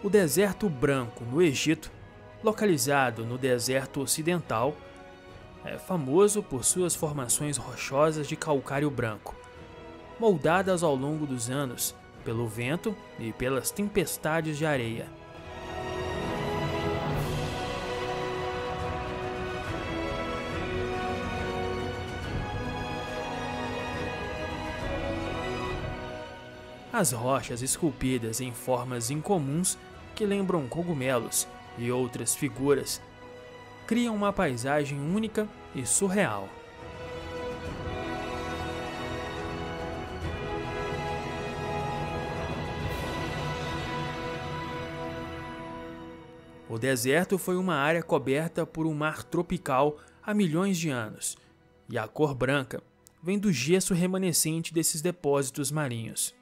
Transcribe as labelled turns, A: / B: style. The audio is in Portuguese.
A: O Deserto Branco, no Egito, localizado no deserto ocidental, é famoso por suas formações rochosas de calcário branco, moldadas ao longo dos anos pelo vento e pelas tempestades de areia. As rochas esculpidas em formas incomuns que lembram cogumelos e outras figuras criam uma paisagem única e surreal. O deserto foi uma área coberta por um mar tropical há milhões de anos, e a cor branca vem do gesso remanescente desses depósitos marinhos.